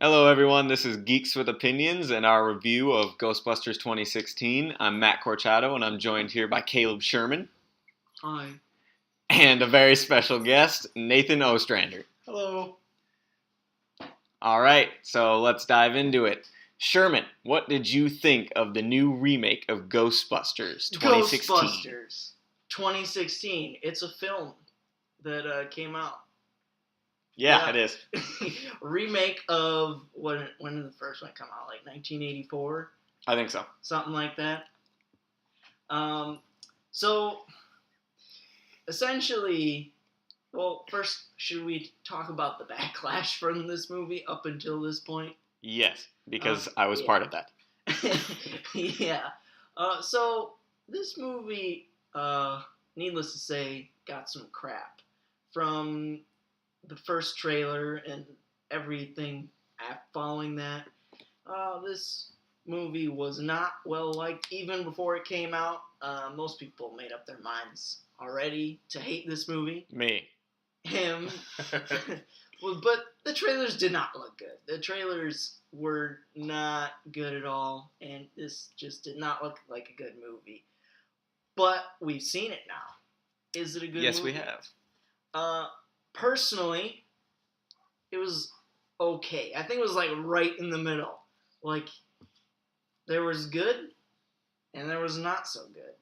Hello, everyone. This is Geeks with Opinions and our review of Ghostbusters 2016. I'm Matt Corchado, and I'm joined here by Caleb Sherman Hi. and a very special guest, Nathan Ostrander. Hello. All right, so let's dive into it. Sherman, what did you think of the new remake of Ghostbusters 2016? Ghostbusters 2016. It's a film that came out. Yeah, it is. Remake of when did the first one come out? Like 1984? I think so. Something like that. So essentially, well, first, should we talk about the backlash from this movie up until this point? Yes, because I was part of that. Yeah. So this movie, needless to say, got some crap from the first trailer and everything following that. This movie was not well liked even before it came out. Most people made up their minds already to hate this movie. Me. Him. Well, but the trailers did not look good. The trailers were not good at all, and this just did not look like a good movie. But we've seen it now. Is it a good movie? Yes, we have. Personally, it was okay. I think it was like right in the middle. Like, there was good, and there was not so good.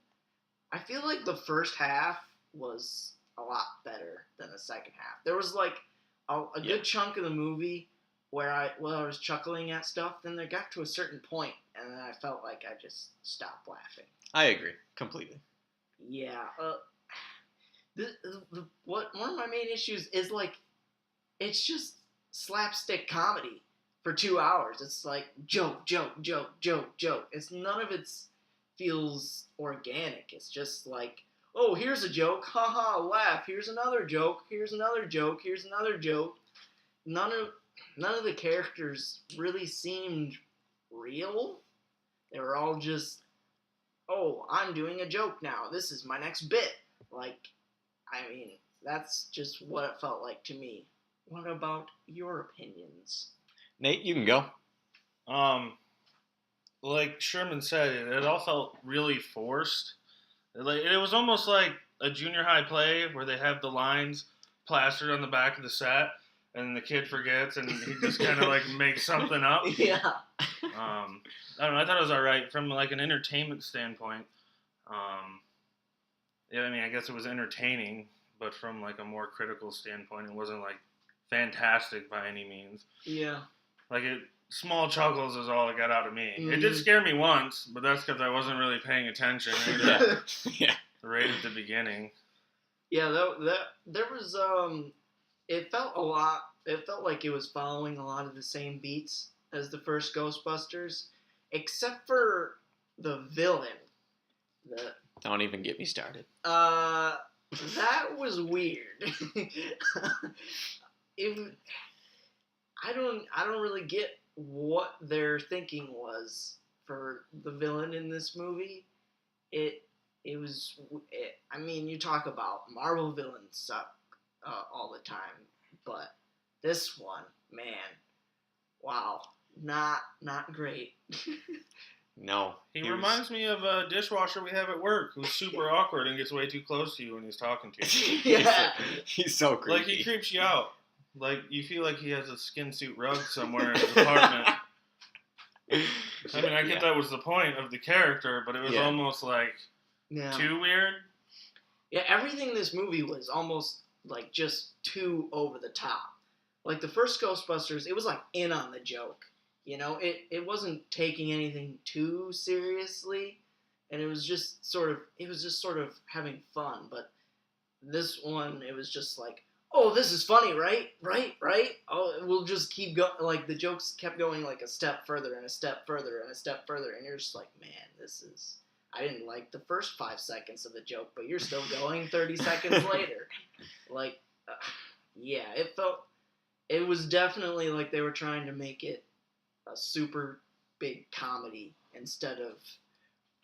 I feel like the first half was a lot better than the second half. There was like a good chunk of the movie where I was chuckling at stuff. Then there got to a certain point, and then I felt like I just stopped laughing. I agree completely. Yeah. One of my main issues is like it's just slapstick comedy for 2 hours. It's like joke. It's none of it feels organic. It's just like, oh, here's a joke, haha, laugh. Here's another joke. Here's another joke. Here's another joke. None of the characters really seemed real. They were all just, oh, I'm doing a joke now. This is my next bit. Like, I mean, that's just what it felt like to me. What about your opinions? Nate, you can go. Like Sherman said, it all felt really forced. It was almost like a junior high play where they have the lines plastered on the back of the set, and the kid forgets, and he just kind of like makes something up. Yeah. I don't know. I thought it was all right from like an entertainment standpoint. Yeah, I mean, I guess it was entertaining, but from like a more critical standpoint, it wasn't like fantastic by any means. Yeah. Like small chuckles is all it got out of me. Mm-hmm. It did scare me once, but that's because I wasn't really paying attention. Yeah. Right at the beginning. Yeah, there was it felt a lot. It felt like it was following a lot of the same beats as the first Ghostbusters, except for the villain. Don't even get me started. That was weird. I don't really get what their thinking was for the villain in this movie. I mean, you talk about Marvel villains suck all the time, but this one, man, wow, not great. No. He reminds me of a dishwasher we have at work who's super awkward and gets way too close to you when he's talking to you. Yeah. He's so creepy. Like, he creeps you out. Like, you feel like he has a skin suit rug somewhere in his apartment. I mean, I get that was the point of the character, but it was almost like too weird. Yeah, everything in this movie was almost like just too over the top. Like the first Ghostbusters, it was like in on the joke. You know, it wasn't taking anything too seriously, and it was just sort of having fun. But this one, it was just like, oh, this is funny, right? Oh, we'll just keep going. Like the jokes kept going like a step further and a step further and a step further, and you're just like, man, this is. I didn't like the first 5 seconds of the joke, but you're still going 30 seconds later. Like, yeah, it was definitely like they were trying to make it a super big comedy instead of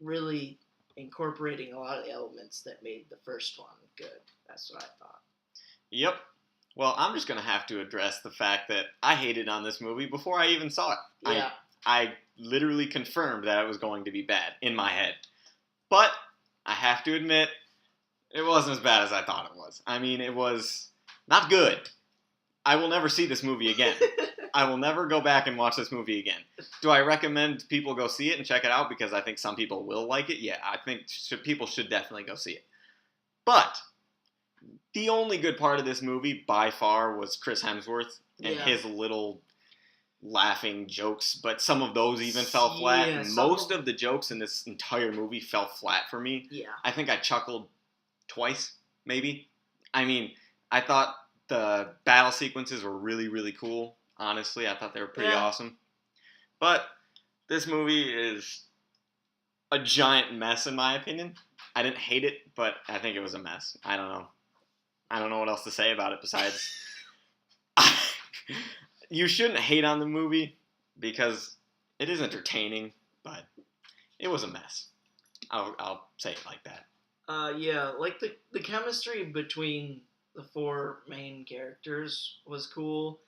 really incorporating a lot of the elements that made the first one good. That's what I thought. Yep. Well, I'm just going to have to address the fact that I hated on this movie before I even saw it. Yeah. I literally confirmed that it was going to be bad in my head. But I have to admit, it wasn't as bad as I thought it was. I mean, it was not good. I will never see this movie again. I will never go back and watch this movie again. Do I recommend people go see it and check it out because I think some people will like it? Yeah, I think people should definitely go see it. But the only good part of this movie, by far, was Chris Hemsworth and his little laughing jokes. But some of those even fell flat. Yeah, Most of the jokes in this entire movie fell flat for me. Yeah. I think I chuckled twice, maybe. I mean, I thought the battle sequences were really, really cool. Honestly, I thought they were pretty awesome. But this movie is a giant mess, in my opinion. I didn't hate it, but I think it was a mess. I don't know. I don't know what else to say about it besides... You shouldn't hate on the movie because it is entertaining, but it was a mess. I'll say it like that. Yeah, like the chemistry between the four main characters was cool.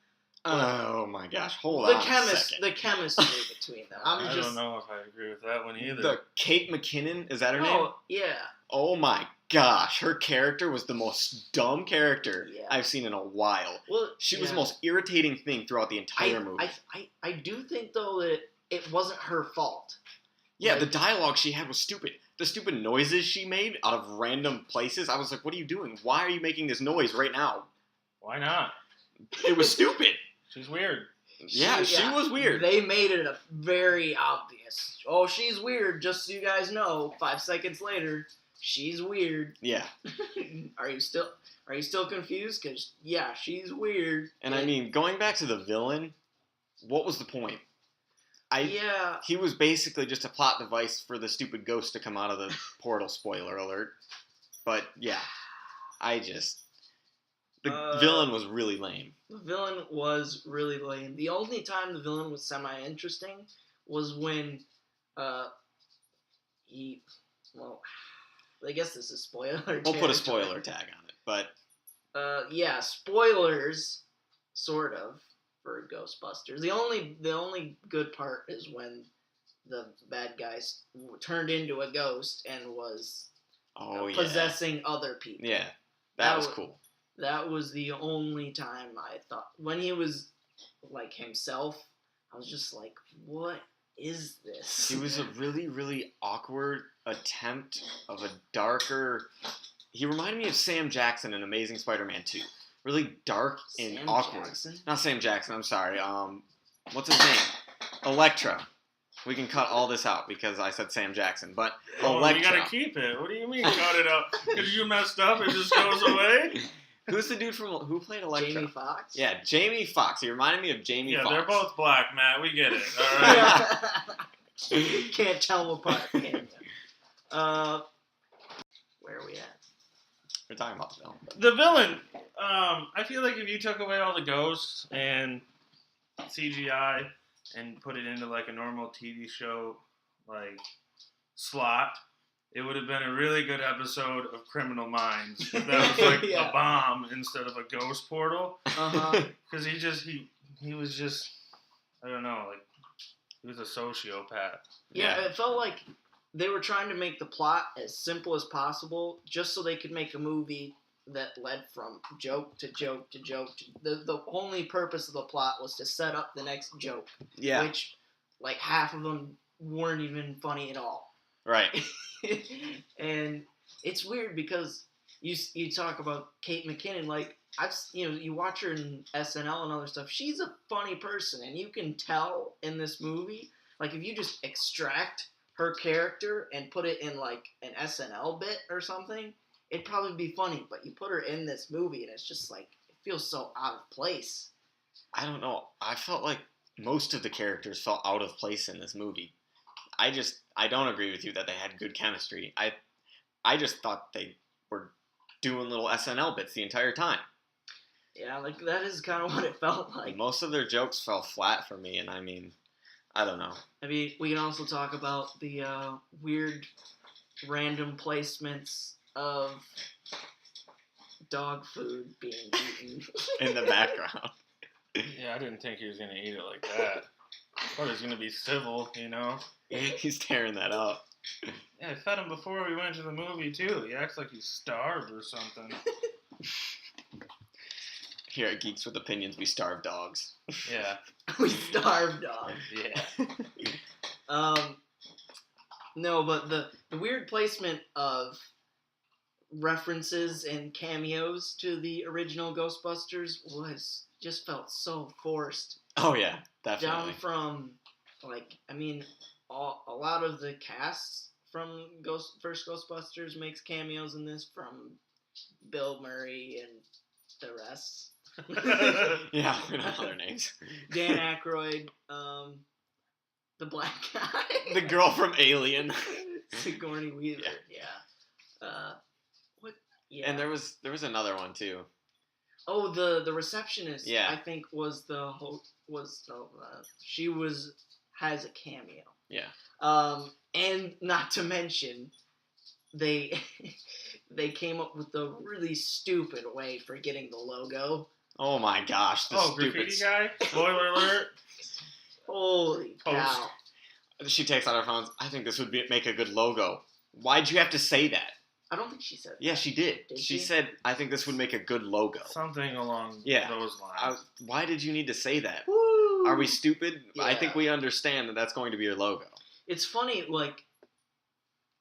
Oh my gosh, hold on a second. The chemistry between them. I don't know if I agree with that one either. The Kate McKinnon, is that her name? Oh, yeah. Oh my gosh, her character was the most dumb character I've seen in a while. Well, she was the most irritating thing throughout the entire movie. I do think, though, that it wasn't her fault. Yeah, the dialogue she had was stupid. The stupid noises she made out of random places, I was like, what are you doing? Why are you making this noise right now? Why not? It was stupid. She's weird. Yeah, she was weird. They made it very obvious. Oh, she's weird, just so you guys know. 5 seconds later, she's weird. Yeah. Are you still confused? Because, yeah, she's weird. And I mean, going back to the villain, what was the point? He was basically just a plot device for the stupid ghost to come out of the portal, spoiler alert. But, yeah, the villain was really lame. The villain was really lame. The only time the villain was semi-interesting was when I guess this is spoiler. We'll put a spoiler tag on it, but... yeah, spoilers, sort of, for Ghostbusters. The only good part is when the bad guys turned into a ghost and was possessing other people. Yeah, that was cool. That was the only time I thought, when he was like himself, I was just like, what is this? He was a really, really awkward attempt of a darker... He reminded me of Sam Jackson in Amazing Spider-Man 2. Really dark and awkward. Jackson? Not Sam Jackson, I'm sorry. What's his name? Electra. We can cut all this out because I said Sam Jackson, but Electra. You gotta keep it. What do you mean cut it out? Because you messed up, it just goes away? Who's the dude who played Electra? Jamie Foxx? Yeah, Jamie Foxx. He reminded me of Jamie Foxx. Yeah, they're both black, Matt. We get it. All right. Can't tell them apart, can you? Where are we at? We're talking about the film. The villain. I feel like if you took away all the ghosts and CGI and put it into like a normal TV show like slot, it would have been a really good episode of Criminal Minds. If that was like a bomb instead of a ghost portal. Because he was just, I don't know, like, he was a sociopath. Yeah, it felt like they were trying to make the plot as simple as possible just so they could make a movie that led from joke to joke to joke. The only purpose of the plot was to set up the next joke. Yeah. Which, like, half of them weren't even funny at all. Right. And it's weird because you talk about Kate McKinnon, like, you watch her in SNL and other stuff. She's a funny person, and you can tell in this movie, like, if you just extract her character and put it in like an SNL bit or something, it'd probably be funny. But you put her in this movie, and it's just like, it feels so out of place. I don't know. I felt like most of the characters felt out of place in this movie. I don't agree with you that they had good chemistry. I just thought they were doing little SNL bits the entire time. Yeah, like, that is kind of what it felt like. Most of their jokes fell flat for me, and I mean, I don't know. I mean, we can also talk about the weird random placements of dog food being eaten in the background. Yeah, I didn't think he was gonna eat it like that. I thought he was gonna be civil, you know. He's tearing that up. Yeah, I fed him before we went to the movie too. He acts like he's starved or something. Here at Geeks with Opinions, we starve dogs. Yeah. We starve dogs. Yeah. No, but the weird placement of references and cameos to the original Ghostbusters just felt so forced. Oh yeah, definitely. Down from, like, I mean, a lot of the casts from first Ghostbusters makes cameos in this, from Bill Murray and the rest. Yeah, we don't know their names. Dan Aykroyd, the black guy. The girl from Alien. Sigourney Weaver, yeah. What? Yeah. And there was another one too. Oh, the receptionist. Yeah. I think she has a cameo. Yeah. And not to mention, they came up with a really stupid way for getting the logo. Oh my gosh, the stupid graffiti guy. Spoiler alert. Holy cow! She takes out her phone. I think this would make a good logo. Why'd you have to say that? I don't think she said that. Yeah, she did. Did she she? said, "I think this would make a good logo." Something along Yeah. those lines. Why did you need to say that? Woo! Are we stupid? I Yeah. think we understand that that's going to be your logo. It's funny, like,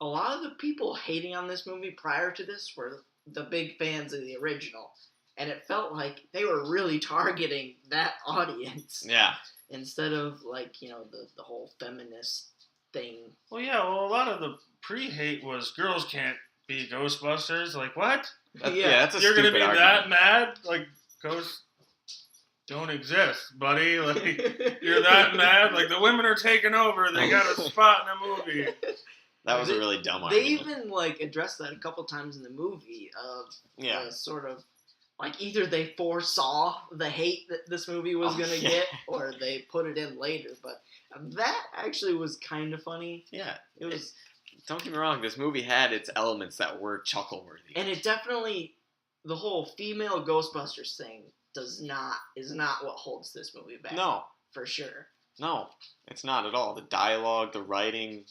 a lot of the people hating on this movie prior to this were the big fans of the original. And it felt like they were really targeting that audience. Yeah. Instead of, like, you know, the whole feminist thing. Well, yeah. Well, a lot of the pre-hate was girls can't be Ghostbusters. Like, what? That's a You're stupid gonna be argument. that mad? Like, ghosts don't exist, buddy. Like, you're that mad? Like, the women are taking over. They got a spot in the movie. That was a really dumb They argument. even, like, addressed that a couple times in the movie of Yeah. sort of, like, either they foresaw the hate that this movie was going to yeah. get, or they put it in later. But that actually was kind of funny. Yeah. It was, Don't get me wrong. This movie had its elements that were chuckle-worthy. and it definitely, the whole female Ghostbusters thing is not what holds this movie back. No. For sure. No. It's not at all. The dialogue, the writing,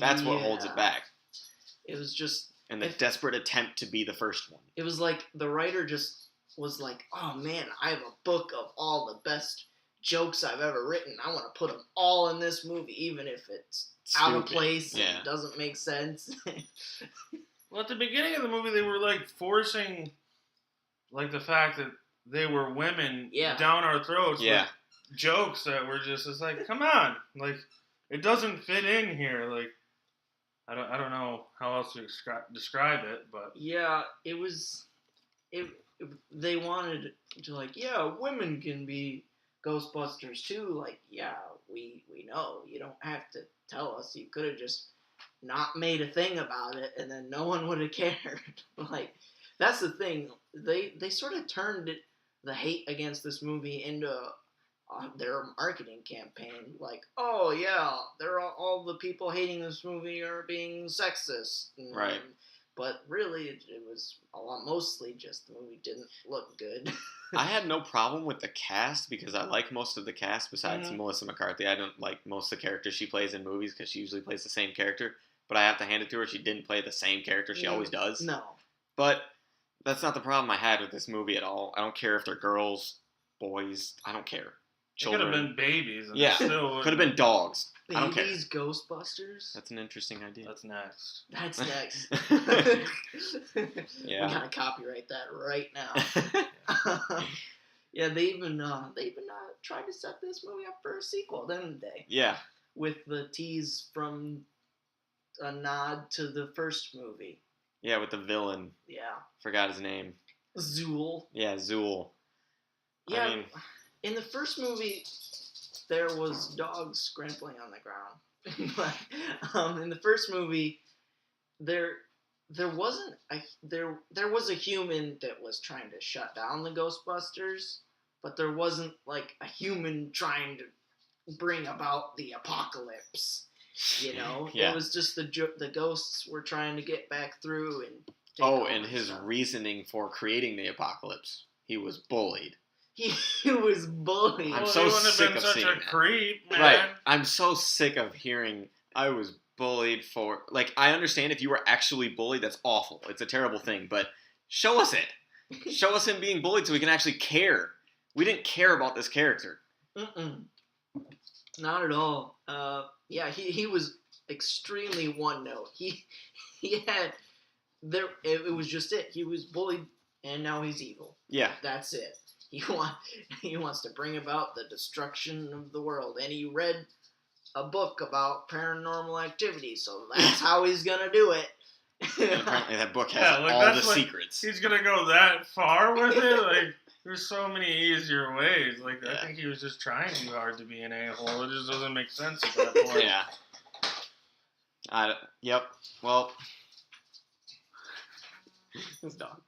that's what holds it back. It was just, And the desperate attempt to be the first one. it was like the writer just was like, oh man, I have a book of all the best jokes I've ever written. I want to put them all in this movie, even if it's out of Stupid. place Yeah. and doesn't make sense. Well, at the beginning of the movie, they were, like, forcing, like, the fact that they were women Yeah. down our throats Yeah. with jokes that were just, it's like, come on. Like, it doesn't fit in here. Like, I don't know how else to describe it, but Yeah, it was. They wanted to, like, yeah, women can be Ghostbusters too. Like, yeah, we know. You don't have to tell us. You could have just not made a thing about it, and then no one would have cared. Like, that's the thing. They sort of turned the hate against this movie into their marketing campaign. Like, oh yeah, they're all the people hating this movie are being sexist. Right. But really, it was mostly just the movie didn't look good. I had no problem with the cast because I like most of the cast besides Melissa McCarthy. I don't like most of the characters she plays in movies because she usually plays the same character. But I have to hand it to her, she didn't play the same character she always does. No. But that's not the problem I had with this movie at all. I don't care if they're girls, boys, I don't care. it could have been babies. And Yeah. still Could have been dogs. I don't care. Babies Ghostbusters? That's an interesting idea. That's next. That's next. Yeah. We gotta copyright that right now. Yeah, they even tried to set this movie up for a sequel, didn't they? Yeah. With the tease from a nod to the first movie. Yeah, with the villain. Yeah. Forgot his name. Zool. Yeah, Zool. Yeah. I mean, in the first movie, there was dogs scrambling on the ground. But in the first movie, there wasn't there was a human that was trying to shut down the Ghostbusters, but there wasn't like a human trying to bring about the apocalypse. You know, Yeah. It was just the ghosts were trying to get back through and Oh, and his reasoning for creating the apocalypse. He was bullied. He was bullied. I'm Well, so he wouldn't have sick been of such seeing a that. creep, man. Right. I'm so sick of hearing I was bullied for... Like, I understand if you were actually bullied, that's awful. It's a terrible thing, but show us it. Show us him being bullied so we can actually care. We didn't care about this character. Mm-mm. Not at all. Yeah, he was extremely one note. He had there. It was just it. He was bullied, and now he's evil. Yeah. That's it. He wants to bring about the destruction of the world, and he read a book about paranormal activity, so that's how he's gonna do it. And apparently that book has Yeah, like, all that's the like- secrets. He's gonna go that far with it? Like, there's so many easier ways. Like, Yeah. I think he was just trying too hard to be an a-hole. It just doesn't make sense at that point. Yeah. Yep. Well. This dog.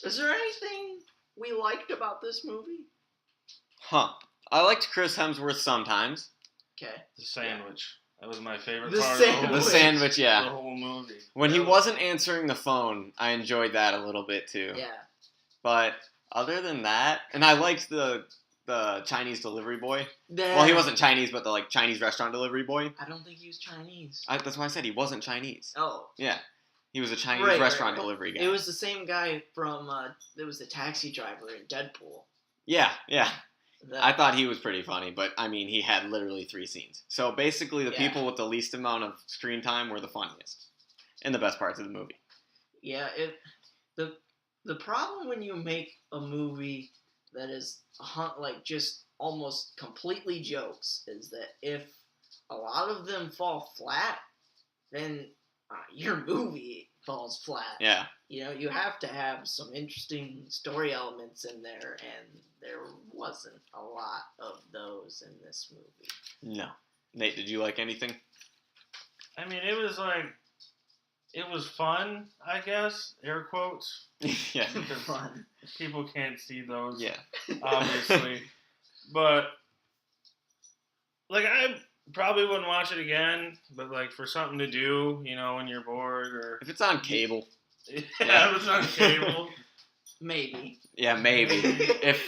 Is there anything we liked about this movie? Huh. I liked Chris Hemsworth sometimes. Okay. The sandwich. That was my favorite The part sandwich. of The sandwich, the yeah. whole movie. When he wasn't answering the phone, I enjoyed that a little bit too. Yeah. But other than that, and I liked the Chinese delivery boy. Well, he wasn't Chinese, but the Chinese restaurant delivery boy. I don't think he was Chinese. That's why I said he wasn't Chinese. Oh. Yeah, he was a Chinese Right, restaurant right. delivery guy. It was the same guy from, it was the taxi driver in Deadpool. Yeah. That- I thought he was pretty funny, but I mean, he had literally 3 scenes. So basically, the Yeah. people with the least amount of screen time were the funniest and the best parts of the movie. Yeah, the problem when you make a movie that is like just almost completely jokes is that if a lot of them fall flat, then your movie falls flat. Yeah. You know, you have to have some interesting story elements in there, and there wasn't a lot of those in this movie. No. Nate, did you like anything? I mean, it was fun, I guess, air quotes. Yeah. Fun. People can't see those, Yeah. obviously. But, like, I probably wouldn't watch it again, but, like, for something to do, you know, when you're bored or... If it's on cable. Yeah, if it's on cable. Maybe. Yeah, maybe. If,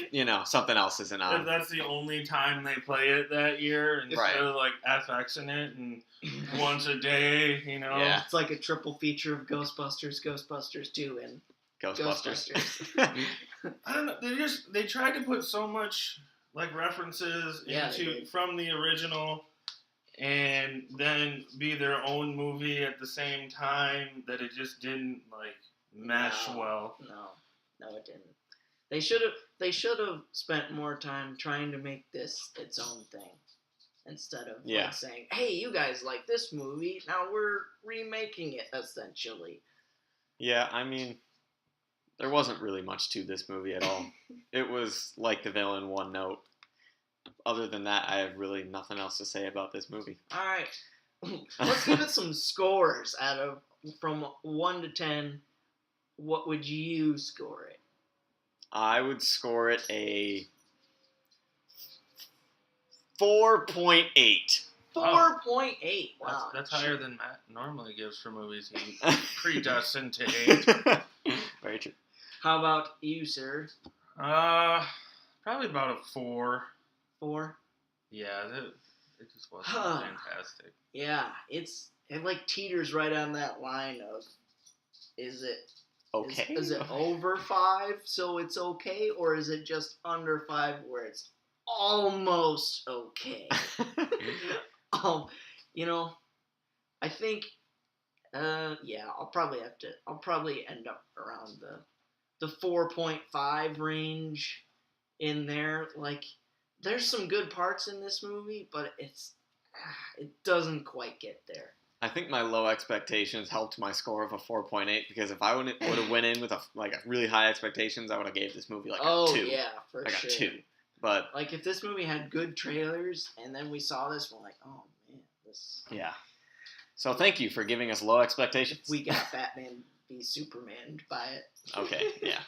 something else isn't If on. that's the only time they play it that year, instead Right. of, like, FXing it and once a day, you know? Yeah. It's like a triple feature of Ghostbusters, Ghostbusters 2, and Ghostbusters. I don't know. They tried to put so much like references Yeah, they into did. from the original, and then be their own movie at the same time that it just didn't like mesh No. well. No, it didn't. They should have spent more time trying to make this its own thing, instead of Yeah. like saying, "Hey, you guys like this movie? Now we're remaking it." Essentially, Yeah, I mean, there wasn't really much to this movie at all. It was like the villain, one note. Other than that, I have really nothing else to say about this movie. all right. Let's give it some scores from 1 to 10. What would you score it? I would score it a 4.8. 4.8. Wow, That's higher than Matt normally gives for movies he predestined to hate. Very true. How about you, sir? Probably about a 4. 4. Yeah, it just wasn't fantastic. Yeah, it like teeters right on that line of, is it Okay. Is it over 5 so it's okay, or is it just under 5 where it's almost okay? I think I'll probably end up around the 4.5 range in there. Like, there's some good parts in this movie, but it doesn't quite get there. I think my low expectations helped my score of a 4.8 because if I would have went in with a really high expectations, I would have gave this movie like a 2. Yeah, for like sure. a 2. But Like, if this movie had good trailers, and then we saw this, we're like, oh man, this. yeah. So thank you for giving us low expectations. We got Batman v Superman by it. Okay, yeah.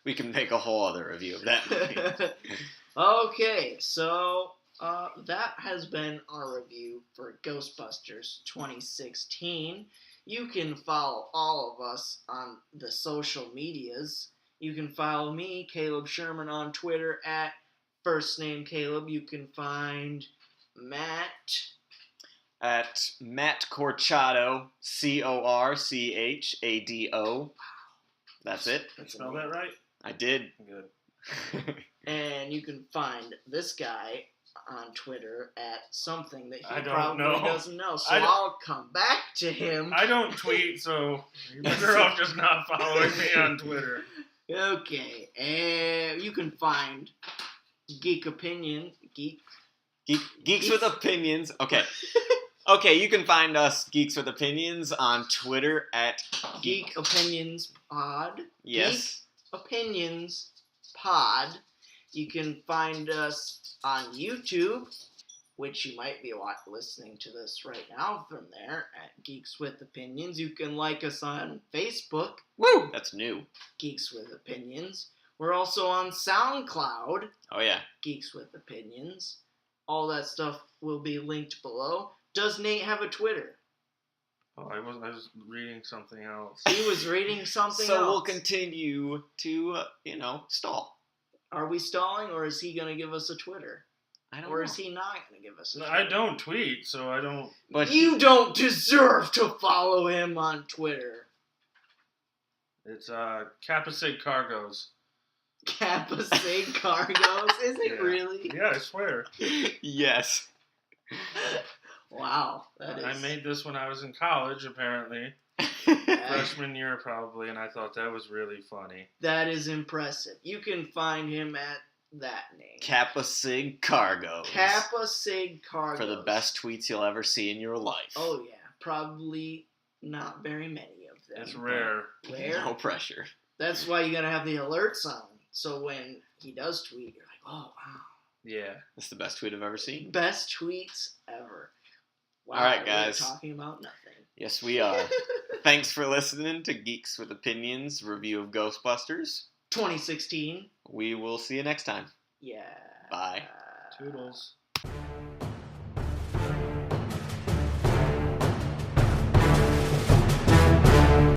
We can make a whole other review of that movie. Okay, so that has been our review for Ghostbusters 2016. You can follow all of us on the social medias. You can follow me, Caleb Sherman, on Twitter at first name Caleb. You can find Matt at Matt Corchado, Corchado. That's it. Spell that right? I did. Good. And you can find this guy on Twitter at something that he I don't probably know. doesn't know. So I'll come back to him. I don't tweet, so you better off just not following me on Twitter. Okay, and you can find Geeks with Opinions. Okay. Okay, you can find us Geeks with Opinions on Twitter at Geek Opinions Pod. Yes. Geek Opinions Pod. You can find us on YouTube, which you might be listening to this right now from there at Geeks with Opinions. You can like us on Facebook. Woo! That's new. Geeks with Opinions. We're also on SoundCloud. Oh, yeah. Geeks with Opinions. All that stuff will be linked below. Does Nate have a Twitter? Oh, I was reading something else. He was reading something so else. We'll continue to, stall. Are we stalling, or is he going to give us a Twitter? I don't Or know. is he not going to give us a Twitter? I don't tweet, so I don't... But You don't deserve to follow him on Twitter. It's Kappa Sig Cargos. Kappa Sig Cargos? Is it Yeah. really? Yeah, I swear. Yes. Wow. That is... I made this when I was in college, apparently. Freshman year, probably, and I thought that was really funny. That is impressive. You can find him at that name. Kappa Sig Cargo. Kappa Sig Cargos. For the best tweets you'll ever see in your life. Oh, yeah. Probably not very many of them. It's rare. Rare? No pressure. That's why you gotta have the alerts on. So when he does tweet, you're like, oh, wow. Yeah. That's the best tweet I've ever seen. Best tweets ever. Wow, All right, guys. We're talking about nothing. Yes, we are. Thanks for listening to Geeks with Opinions review of Ghostbusters. 2016. We will see you next time. Yeah. Bye. Toodles.